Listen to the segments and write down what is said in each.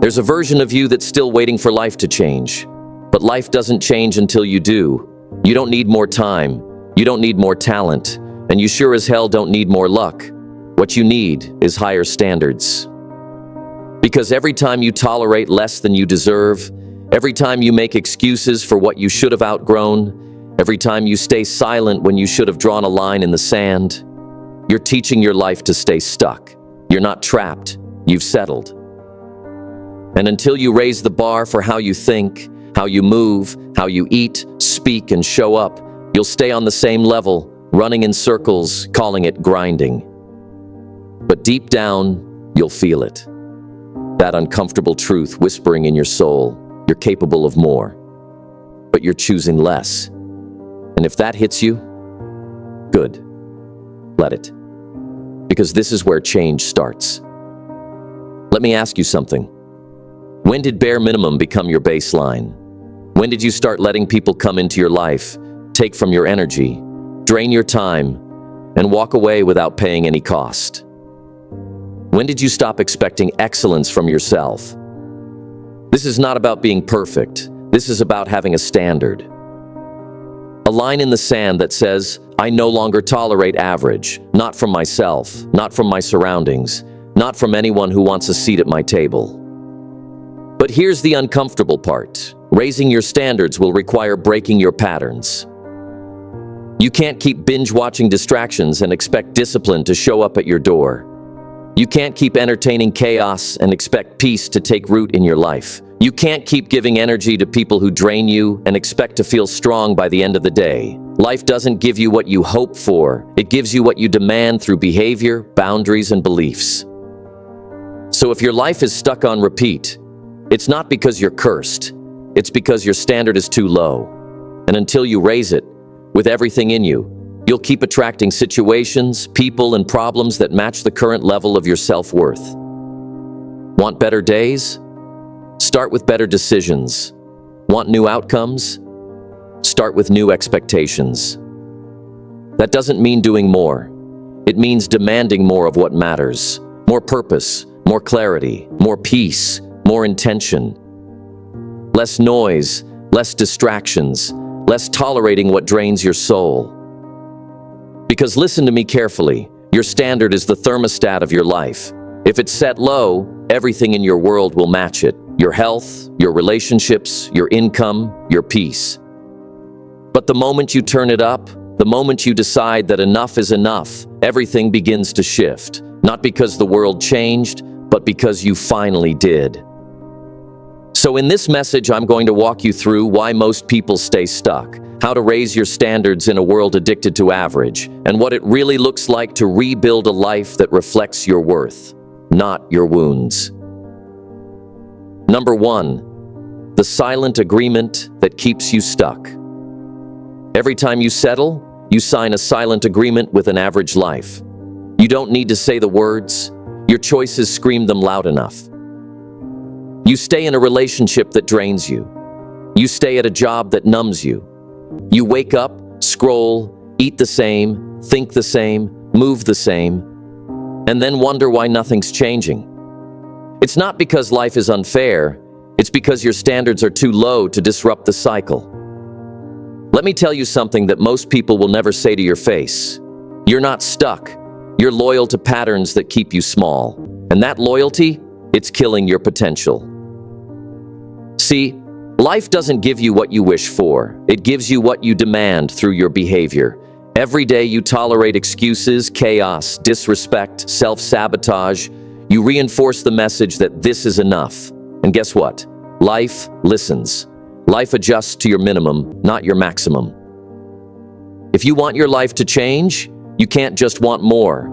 There's a version of you that's still waiting for life to change. But life doesn't change until you do. You don't need more time. You don't need more talent. And you sure as hell don't need more luck. What you need is higher standards. Because every time you tolerate less than you deserve, every time you make excuses for what you should have outgrown, every time you stay silent when you should have drawn a line in the sand, you're teaching your life to stay stuck. You're not trapped. You've settled. And until you raise the bar for how you think, how you move, how you eat, speak, and show up, you'll stay on the same level, running in circles, calling it grinding. But deep down, you'll feel it. That uncomfortable truth whispering in your soul, you're capable of more, but you're choosing less. And if that hits you, good. Let it. Because this is where change starts. Let me ask you something. When did bare minimum become your baseline? When did you start letting people come into your life, take from your energy, drain your time, and walk away without paying any cost? When did you stop expecting excellence from yourself? This is not about being perfect. This is about having a standard. A line in the sand that says, I no longer tolerate average, not from myself, not from my surroundings, not from anyone who wants a seat at my table. But here's the uncomfortable part. Raising your standards will require breaking your patterns. You can't keep binge-watching distractions and expect discipline to show up at your door. You can't keep entertaining chaos and expect peace to take root in your life. You can't keep giving energy to people who drain you and expect to feel strong by the end of the day. Life doesn't give you what you hope for. It gives you what you demand through behavior, boundaries, and beliefs. So if your life is stuck on repeat, it's not because you're cursed. It's because your standard is too low. And until you raise it, with everything in you, you'll keep attracting situations, people, and problems that match the current level of your self-worth. Want better days? Start with better decisions. Want new outcomes? Start with new expectations. That doesn't mean doing more. It means demanding more of what matters. More purpose, more clarity, more peace, more intention. Less noise, less distractions, less tolerating what drains your soul. Because listen to me carefully, your standard is the thermostat of your life. If it's set low, everything in your world will match it. Your health, your relationships, your income, your peace. But the moment you turn it up, the moment you decide that enough is enough, everything begins to shift. Not because the world changed, but because you finally did. So in this message, I'm going to walk you through why most people stay stuck, how to raise your standards in a world addicted to average, and what it really looks like to rebuild a life that reflects your worth, not your wounds. Number 1, the silent agreement that keeps you stuck. Every time you settle, you sign a silent agreement with an average life. You don't need to say the words. Your choices scream them loud enough. You stay in a relationship that drains you. You stay at a job that numbs you. You wake up, scroll, eat the same, think the same, move the same, and then wonder why nothing's changing. It's not because life is unfair. It's because your standards are too low to disrupt the cycle. Let me tell you something that most people will never say to your face. You're not stuck. You're loyal to patterns that keep you small. And that loyalty, it's killing your potential. See, life doesn't give you what you wish for. It gives you what you demand through your behavior. Every day you tolerate excuses, chaos, disrespect, self-sabotage. You reinforce the message that this is enough. And guess what? Life listens. Life adjusts to your minimum, not your maximum. If you want your life to change, you can't just want more.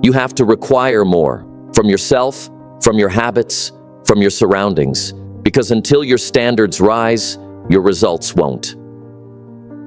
You have to require more from yourself, from your habits, from your surroundings. Because until your standards rise, your results won't.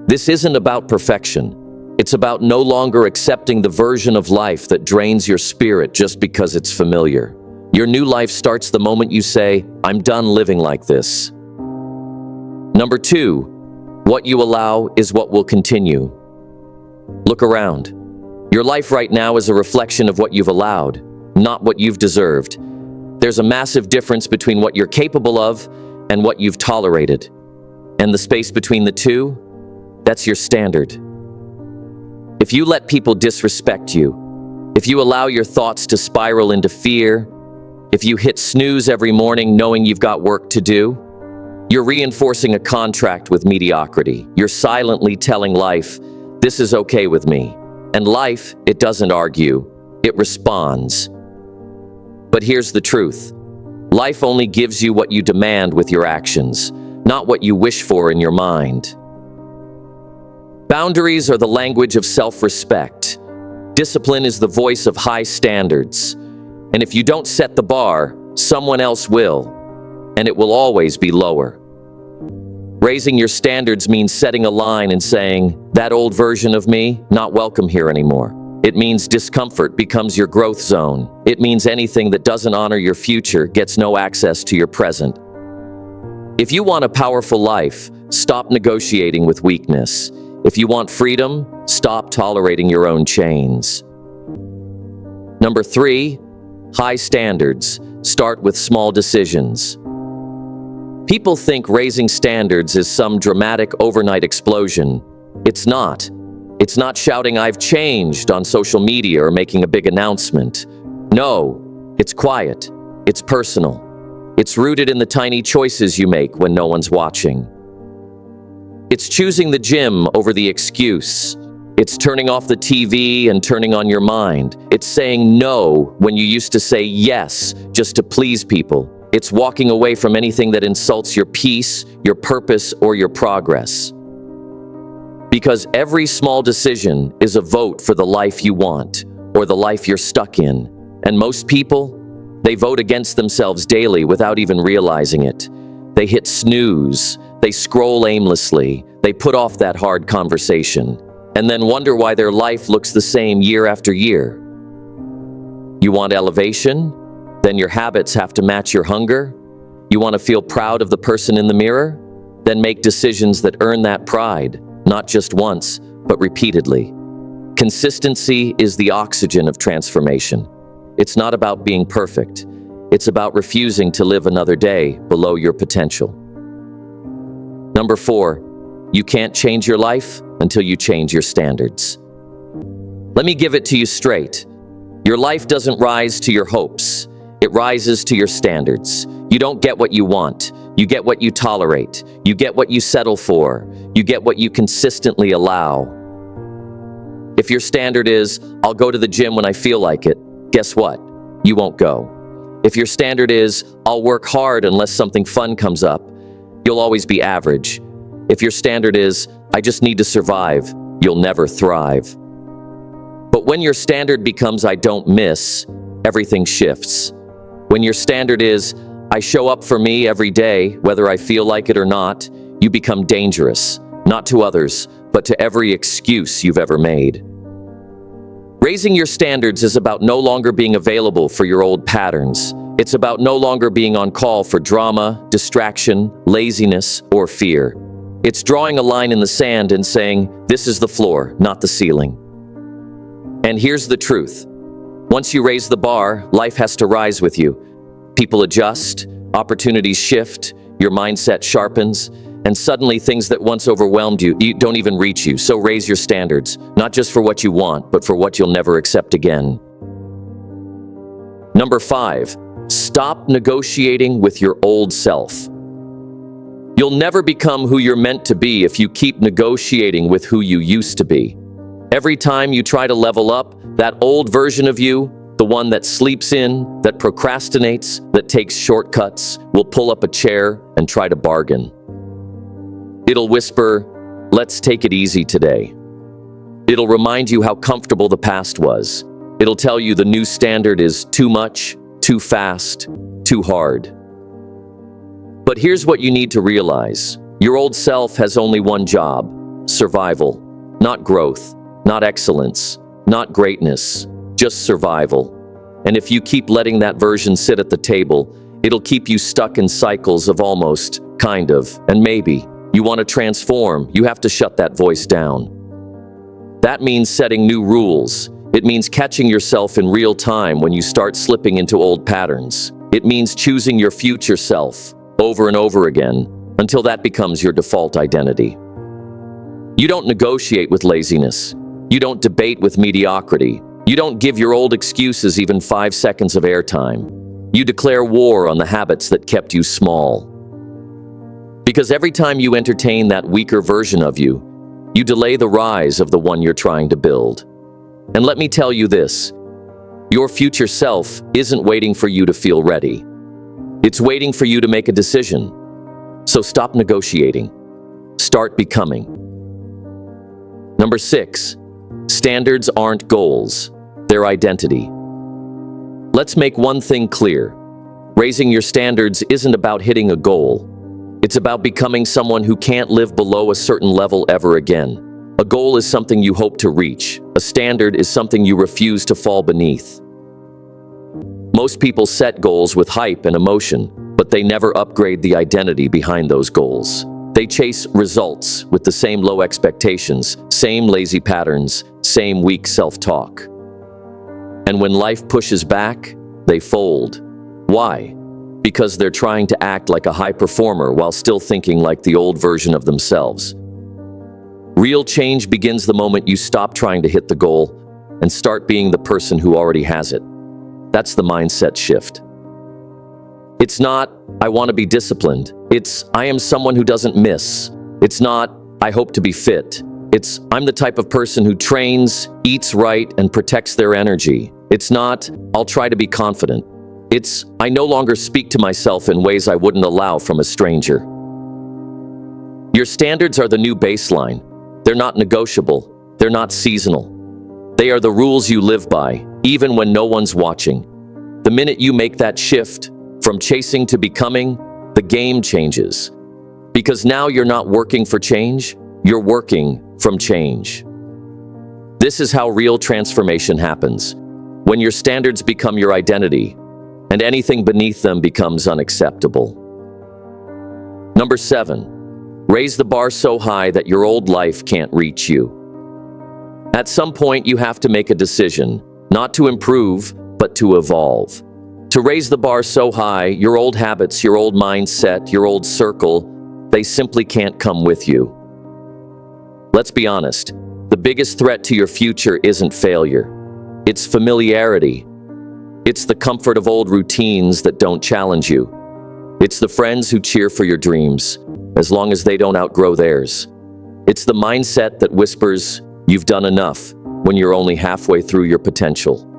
This isn't about perfection. It's about no longer accepting the version of life that drains your spirit just because it's familiar. Your new life starts the moment you say, I'm done living like this. Number 2, what you allow is what will continue. Look around. Your life right now is a reflection of what you've allowed, not what you've deserved. There's a massive difference between what you're capable of and what you've tolerated. And the space between the two, that's your standard. If you let people disrespect you, if you allow your thoughts to spiral into fear, if you hit snooze every morning knowing you've got work to do, you're reinforcing a contract with mediocrity. You're silently telling life, this is okay with me. And life, it doesn't argue, it responds. But here's the truth. Life only gives you what you demand with your actions, not what you wish for in your mind. Boundaries are the language of self-respect. Discipline is the voice of high standards. And if you don't set the bar, someone else will, and it will always be lower. Raising your standards means setting a line and saying, that old version of me, not welcome here anymore. It means discomfort becomes your growth zone. It means anything that doesn't honor your future gets no access to your present. If you want a powerful life, stop negotiating with weakness. If you want freedom, stop tolerating your own chains. Number 3, high standards. Start with small decisions. People think raising standards is some dramatic overnight explosion. It's not. It's not shouting, "I've changed" on social media or making a big announcement. No, it's quiet. It's personal. It's rooted in the tiny choices you make when no one's watching. It's choosing the gym over the excuse. It's turning off the TV and turning on your mind. It's saying no when you used to say yes just to please people. It's walking away from anything that insults your peace, your purpose, or your progress. Because every small decision is a vote for the life you want, or the life you're stuck in. And most people, they vote against themselves daily without even realizing it. They hit snooze, they scroll aimlessly, they put off that hard conversation, and then wonder why their life looks the same year after year. You want elevation? Then your habits have to match your hunger. You want to feel proud of the person in the mirror? Then make decisions that earn that pride, not just once, but repeatedly. Consistency is the oxygen of transformation. It's not about being perfect. It's about refusing to live another day below your potential. Number 4, you can't change your life until you change your standards. Let me give it to you straight. Your life doesn't rise to your hopes. It rises to your standards. You don't get what you want. You get what you tolerate. You get what you settle for. You get what you consistently allow. If your standard is, I'll go to the gym when I feel like it, guess what? You won't go. If your standard is, I'll work hard unless something fun comes up, you'll always be average. If your standard is, I just need to survive, you'll never thrive. But when your standard becomes, I don't miss, everything shifts. When your standard is, I show up for me every day, whether I feel like it or not, you become dangerous, not to others, but to every excuse you've ever made. Raising your standards is about no longer being available for your old patterns. It's about no longer being on call for drama, distraction, laziness, or fear. It's drawing a line in the sand and saying, this is the floor, not the ceiling. And here's the truth. Once you raise the bar, life has to rise with you. People adjust, opportunities shift, your mindset sharpens, and suddenly things that once overwhelmed you don't even reach you. So raise your standards, not just for what you want, but for what you'll never accept again. Number 5, stop negotiating with your old self. You'll never become who you're meant to be if you keep negotiating with who you used to be. Every time you try to level up, that old version of you, the one that sleeps in, that procrastinates, that takes shortcuts, will pull up a chair and try to bargain. It'll whisper, let's take it easy today. It'll remind you how comfortable the past was. It'll tell you the new standard is too much, too fast, too hard. But here's what you need to realize. Your old self has only one job: survival. Not growth, not excellence, not greatness, just survival. And if you keep letting that version sit at the table, it'll keep you stuck in cycles of almost, kind of, and maybe. You want to transform, you have to shut that voice down. That means setting new rules. It means catching yourself in real time when you start slipping into old patterns. It means choosing your future self over and over again until that becomes your default identity. You don't negotiate with laziness. You don't debate with mediocrity. You don't give your old excuses even 5 seconds of airtime. You declare war on the habits that kept you small. Because every time you entertain that weaker version of you, you delay the rise of the one you're trying to build. And let me tell you this, your future self isn't waiting for you to feel ready. It's waiting for you to make a decision. So stop negotiating. Start becoming. Number 6, standards aren't goals, they're identity. Let's make one thing clear. Raising your standards isn't about hitting a goal. It's about becoming someone who can't live below a certain level ever again. A goal is something you hope to reach. A standard is something you refuse to fall beneath. Most people set goals with hype and emotion, but they never upgrade the identity behind those goals. They chase results with the same low expectations, same lazy patterns, same weak self-talk. And when life pushes back, they fold. Why? Because they're trying to act like a high performer while still thinking like the old version of themselves. Real change begins the moment you stop trying to hit the goal and start being the person who already has it. That's the mindset shift. It's not, I want to be disciplined. It's, I am someone who doesn't miss. It's not, I hope to be fit. It's, I'm the type of person who trains, eats right, and protects their energy. It's not, I'll try to be confident. It's, I no longer speak to myself in ways I wouldn't allow from a stranger. Your standards are the new baseline. They're not negotiable. They're not seasonal. They are the rules you live by, even when no one's watching. The minute you make that shift, from chasing to becoming, the game changes. Because now you're not working for change, you're working from change. This is how real transformation happens. When your standards become your identity, and anything beneath them becomes unacceptable. Number 7, raise the bar so high that your old life can't reach you. At some point, you have to make a decision, not to improve, but to evolve. To raise the bar so high, your old habits, your old mindset, your old circle, they simply can't come with you. Let's be honest, the biggest threat to your future isn't failure. It's familiarity. It's the comfort of old routines that don't challenge you. It's the friends who cheer for your dreams, as long as they don't outgrow theirs. It's the mindset that whispers, you've done enough, when you're only halfway through your potential.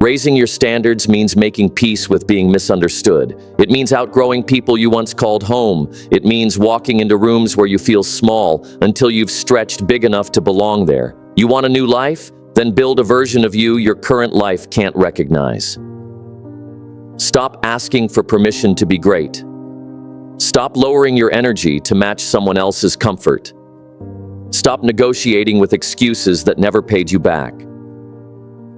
Raising your standards means making peace with being misunderstood. It means outgrowing people you once called home. It means walking into rooms where you feel small until you've stretched big enough to belong there. You want a new life? Then build a version of you your current life can't recognize. Stop asking for permission to be great. Stop lowering your energy to match someone else's comfort. Stop negotiating with excuses that never paid you back.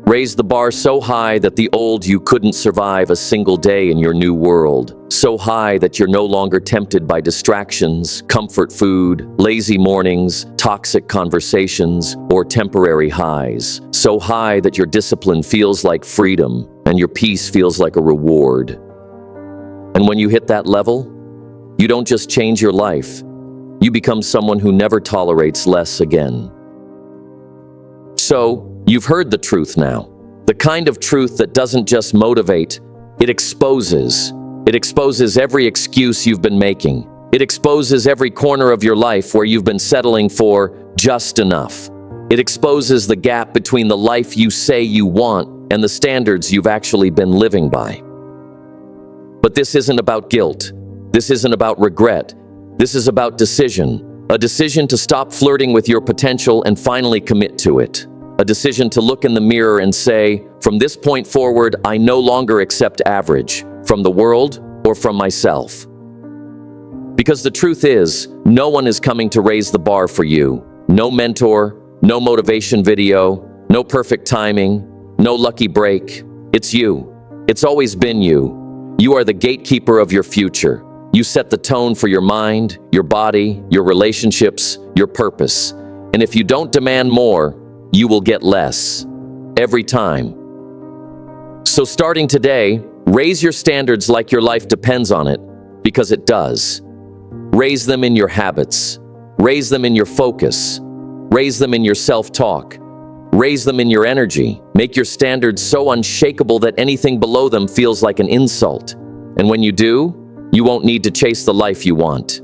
Raise the bar so high that the old you couldn't survive a single day in your new world. So high that you're no longer tempted by distractions, comfort food, lazy mornings, toxic conversations, or temporary highs. So high that your discipline feels like freedom and your peace feels like a reward. And when you hit that level, you don't just change your life, you become someone who never tolerates less again. So, you've heard the truth now. The kind of truth that doesn't just motivate, it exposes. It exposes every excuse you've been making. It exposes every corner of your life where you've been settling for just enough. It exposes the gap between the life you say you want and the standards you've actually been living by. But this isn't about guilt. This isn't about regret. This is about decision. A decision to stop flirting with your potential and finally commit to it. A decision to look in the mirror and say, from this point forward, I no longer accept average, from the world or from myself. Because the truth is, no one is coming to raise the bar for you. No mentor, no motivation video, no perfect timing, no lucky break. It's you. It's always been you. You are the gatekeeper of your future. You set the tone for your mind, your body, your relationships, your purpose. And if you don't demand more, you will get less. Every time. So starting today, Raise your standards like your life depends on it, because it does. Raise them in your habits. Raise them in your focus. Raise them in your self-talk. Raise them in your energy. Make your standards so unshakable that anything below them feels like an insult. And when you do, you won't need to chase the life you want.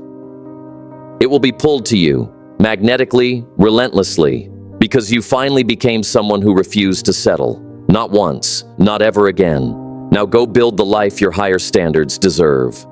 It will be pulled to you, magnetically, relentlessly, because you finally became someone who refused to settle. Not once, not ever again. Now go build the life your higher standards deserve.